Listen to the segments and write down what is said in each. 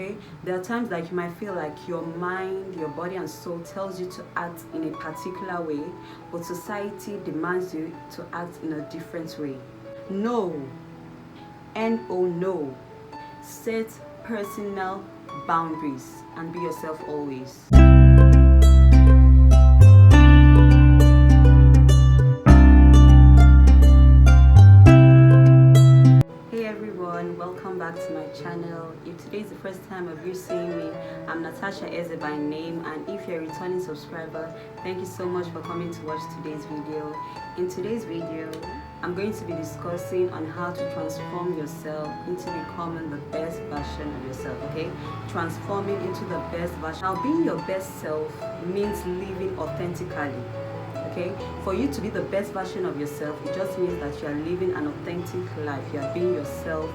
Okay? There are times like you might feel like your mind, your body and soul tells you to act in a particular way, but society demands you to act in a different way. No. No, no. Set personal boundaries and be yourself always. Hey everyone, welcome back to my channel. If today is the first time of you seeing me, I'm Natasha Eze by name, and if you're a returning subscriber, thank you so much for coming to watch today's video. In today's video, I'm going to be discussing on how to transform yourself into becoming the best version of yourself, okay? Transforming into the best version. Now, being your best self means living authentically. Okay, for you to be the best version of yourself, it just means that you are living an authentic life. You are being yourself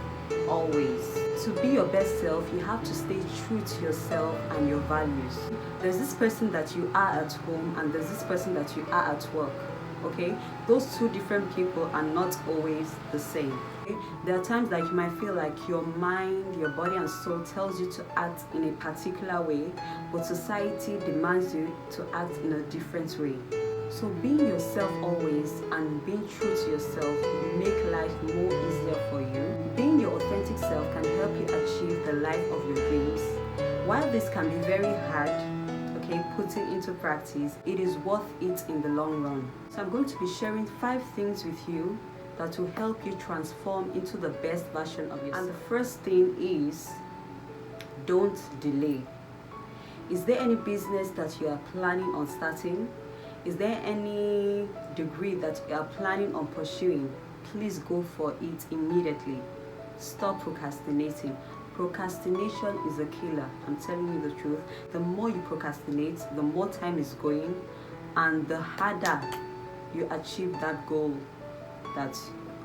always. To be your best self, you have to stay true to yourself and your values. There's this person that you are at home and there's this person that you are at work. Okay, those two different people are not always the same. Okay? There are times like you might feel like your mind, your body and soul tells you to act in a particular way, but society demands you to act in a different way. So being yourself always and being true to yourself will make life more easier for you. Being your authentic self can help you achieve the life of your dreams. While this can be very hard, okay, putting into practice, it is worth it in the long run. So I'm going to be sharing 5 things with you that will help you transform into the best version of yourself. And the first thing is, don't delay. Is there any business that you are planning on starting? Is there any degree that you are planning on pursuing? Please go for it immediately. Stop procrastinating. Procrastination is a killer. I'm telling you the truth. The more you procrastinate, the more time is going, and the harder you achieve that goal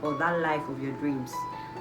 or that life of your dreams.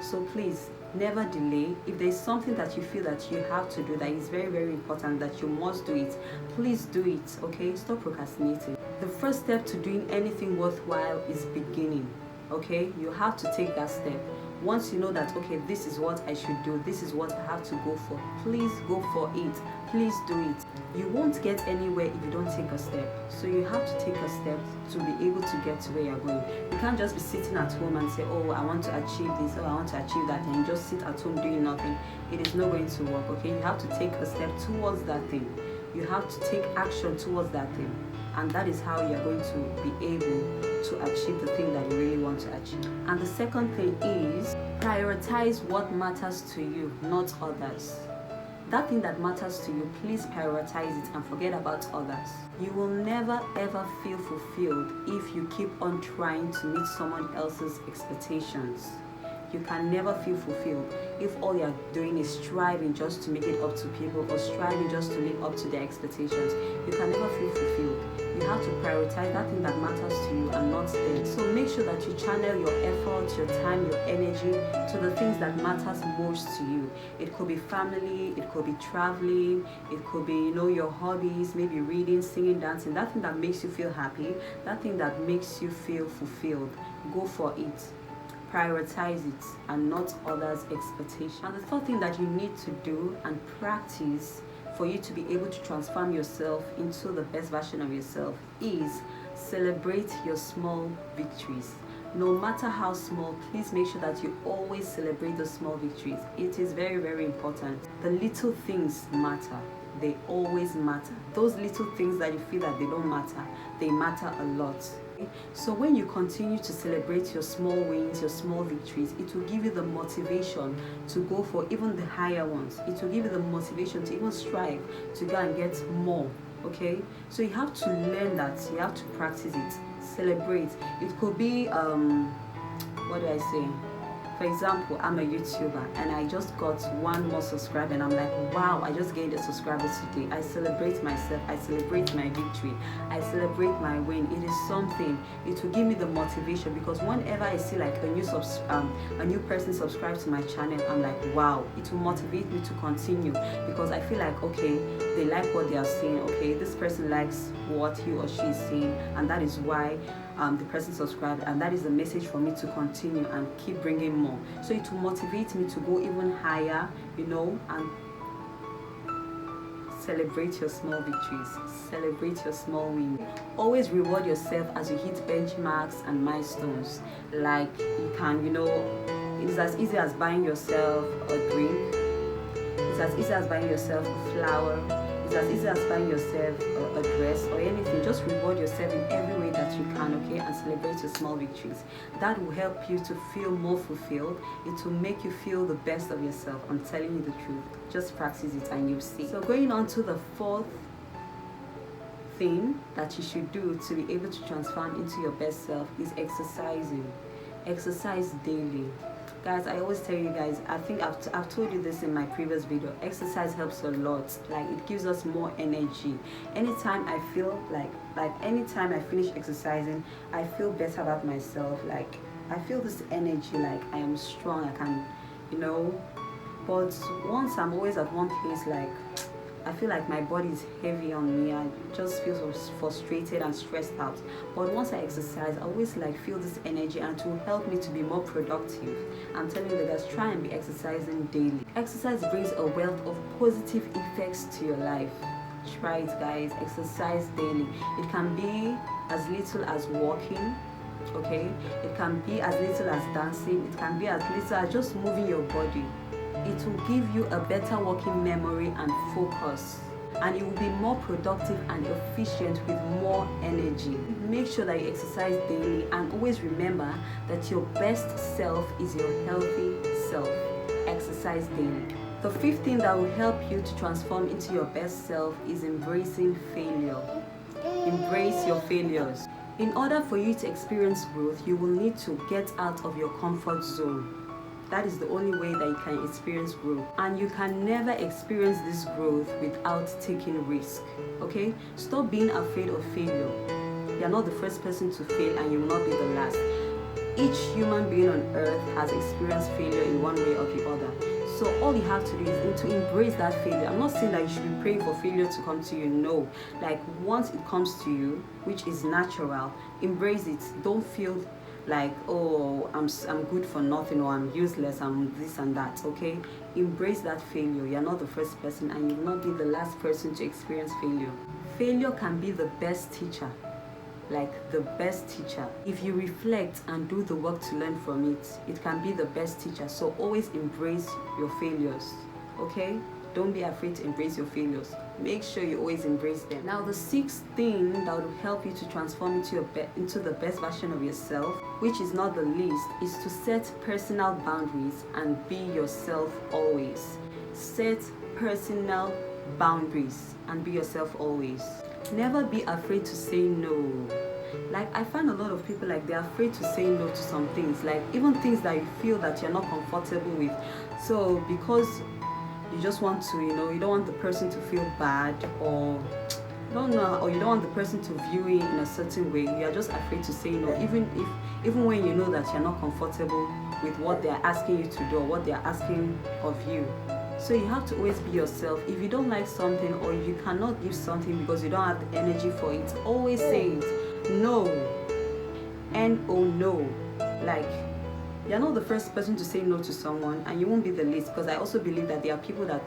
So please, never delay. If there's something that you feel that you have to do that is very, very important, that you must do it, please do it, okay? Stop procrastinating. The first step to doing anything worthwhile is beginning, okay? You have to take that step. Once you know that, okay, this is what I should do, this is what I have to go for, please go for it. Please do it. You won't get anywhere if you don't take a step. So you have to take a step to be able to get to where you're going. You can't just be sitting at home and say, oh, I want to achieve this, oh, I want to achieve that, and you just sit at home doing nothing. It is not going to work, okay? You have to take a step towards that thing. You have to take action towards that thing. And that is how you're going to be able to achieve the thing that you really want to achieve. And the second thing is, prioritize what matters to you, not others. That thing that matters to you, please prioritize it and forget about others. You will never ever feel fulfilled if you keep on trying to meet someone else's expectations. You can never feel fulfilled if all you're doing is striving just to make it up to people or striving just to live up to their expectations. You can never feel fulfilled. You have to prioritize that thing that matters to you and not them. So make sure that you channel your effort, your time, your energy to the things that matters most to you. It could be family, it could be traveling, it could be, your hobbies, maybe reading, singing, dancing. That thing that makes you feel happy, that thing that makes you feel fulfilled. Go for it. Prioritize it and not others' expectations. And the third thing that you need to do and practice for you to be able to transform yourself into the best version of yourself is celebrate your small victories. No matter how small, please make sure that you always celebrate the small victories. It is very, very important. The little things matter. They always matter. Those little things that you feel that they don't matter, they matter a lot. So when you continue to celebrate your small wins, your small victories, it will give you the motivation to go for even the higher ones. It will give you the motivation to even strive to go and get more, okay? So you have to learn that. You have to practice it. Celebrate. It could be, what do I say? For example, I'm a YouTuber and I just got 1 more subscriber and I'm like, wow, I just gained a subscriber today. I celebrate myself. I celebrate my victory. I celebrate my win. It is something. It will give me the motivation, because whenever I see like a new person subscribe to my channel, I'm like, wow, it will motivate me to continue, because I feel like, okay, they like what they are saying. Okay, this person likes what he or she is saying, and that is why the person subscribed, and that is the message for me to continue and keep bringing more. So it will motivate me to go even higher, and celebrate your small victories, celebrate your small wins. Always reward yourself as you hit benchmarks and milestones. Like you can, it's as easy as buying yourself a drink. It's as easy as buying yourself a flower. It's as easy as buying yourself a dress or anything. Just reward yourself in every way that you can, okay? And celebrate your small victories. That will help you to feel more fulfilled. It will make you feel the best of yourself. I'm telling you the truth. Just practice it and you'll see. So going on to the fourth thing that you should do to be able to transform into your best self is exercising. Exercise daily. Guys, I always tell you guys, I think I've told you this in my previous video, exercise helps a lot. Like it gives us more energy. Anytime I feel like anytime I finish exercising, I feel better about myself. Like I feel this energy, like I am strong, I can, but once I'm always at one place, like I feel like my body is heavy on me. I just feel so frustrated and stressed out. But once I exercise, I always feel this energy, and it will help me to be more productive. I'm telling you guys, try and be exercising daily. Exercise brings a wealth of positive effects to your life. Try it, guys. Exercise daily. It can be as little as walking, okay? It can be as little as dancing. It can be as little as just moving your body. It will give you a better working memory and focus, and you will be more productive and efficient with more energy. Make sure that you exercise daily, and always remember that your best self is your healthy self. Exercise daily. The fifth thing that will help you to transform into your best self is embracing failure. Embrace your failures. In order for you to experience growth, you will need to get out of your comfort zone. That is the only way that you can experience growth. And you can never experience this growth without taking risk. Okay? Stop being afraid of failure. You're not the first person to fail, and you will not be the last. Each human being on earth has experienced failure in one way or the other. So all you have to do is to embrace that failure. I'm not saying that you should be praying for failure to come to you. No. Like once it comes to you, which is natural, embrace it. Don't feel like, oh, I'm good for nothing, or I'm useless, I'm this and that. Okay, embrace that failure. You're not the first person, and you will not be the last person to experience failure. Failure can be the best teacher, like the best teacher. If you reflect and do the work to learn from it, it can be the best teacher. So always embrace your failures. Okay, don't be afraid to embrace your failures. Make sure you always embrace them. Now, the sixth thing that will help you to transform into the best version of yourself, which is not the least, is to set personal boundaries and be yourself always. Set personal boundaries and be yourself always. Never be afraid to say no. Like I find a lot of people, like they're afraid to say no to some things, like even things that you feel that you're not comfortable with. So because you just want to, you don't want the person to feel bad, or you don't want the person to view it in a certain way, you are just afraid to say no, even when you know that you're not comfortable with what they're asking you to do or what they're asking of you. So you have to always be yourself. If you don't like something, or you cannot give something because you don't have the energy for it, always say it. No. N-O, no. Like, you're not the first person to say no to someone, and you won't be the least, because I also believe that there are people that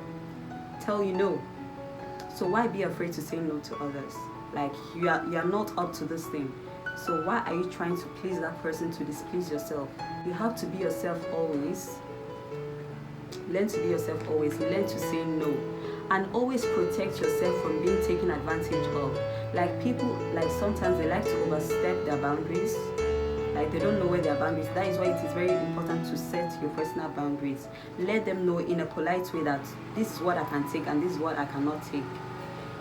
tell you no. So why be afraid to say no to others? Like you are not up to this thing. So why are you trying to please that person to displease yourself? You have to be yourself always. Learn to be yourself always. Learn to say no, and always protect yourself from being taken advantage of. Like people, like sometimes they like to overstep their boundaries. Like they don't know where their boundaries. That is why it is very important to set your personal boundaries. Let them know in a polite way that this is what I can take and this is what I cannot take.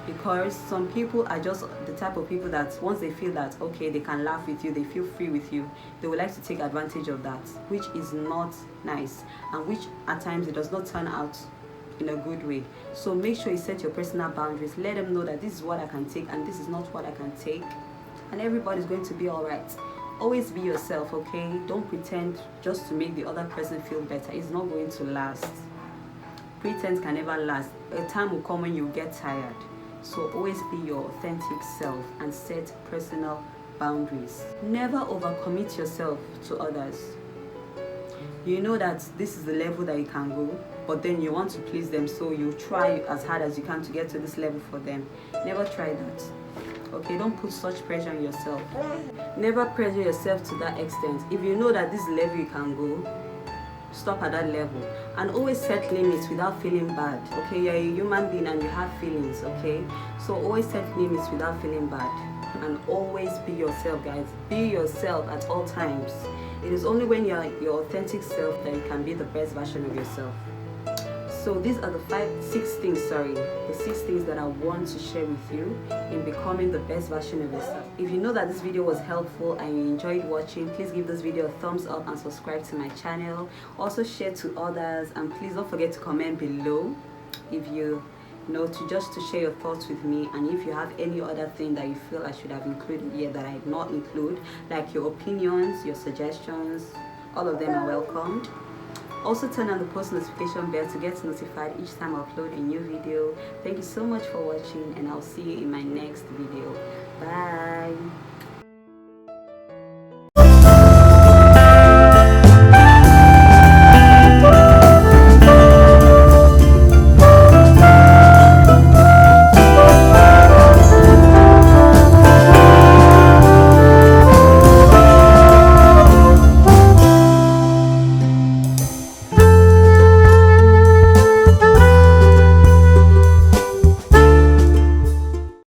Because some people are just the type of people that once they feel that okay, they can laugh with you, they feel free with you, they would like to take advantage of that, which is not nice, and which at times it does not turn out in a good way. So make sure you set your personal boundaries. Let them know that this is what I can take and this is not what I can take, and everybody's going to be all right. Always be yourself, okay? Don't pretend just to make the other person feel better. It's not going to last. Pretense can never last. A time will come when you get tired. So always be your authentic self and set personal boundaries. Never overcommit yourself to others. you know that this is the level that you can go, but then you want to please them, so you try as hard as you can to get to this level for them. Never try that. Okay, don't put such pressure on yourself. Never pressure yourself to that extent. If you know that this level you can go, stop at that level. And always set limits without feeling bad. Okay, you're a human being and you have feelings. Okay, so always set limits without feeling bad, and always be yourself, guys. Be yourself at all times. It is only when you're your authentic self that you can be the best version of yourself. So these are the six things that I want to share with you in becoming the best version of yourself. If you know that this video was helpful and you enjoyed watching, please give this video a thumbs up and subscribe to my channel. Also share to others, and please don't forget to comment below if you know to share your thoughts with me. And if you have any other thing that you feel I should have included here that I did not include, like your opinions, your suggestions, all of them are welcomed. Also turn on the post notification bell to get notified each time I upload a new video. Thank you so much for watching, and I'll see you in my next video. Bye.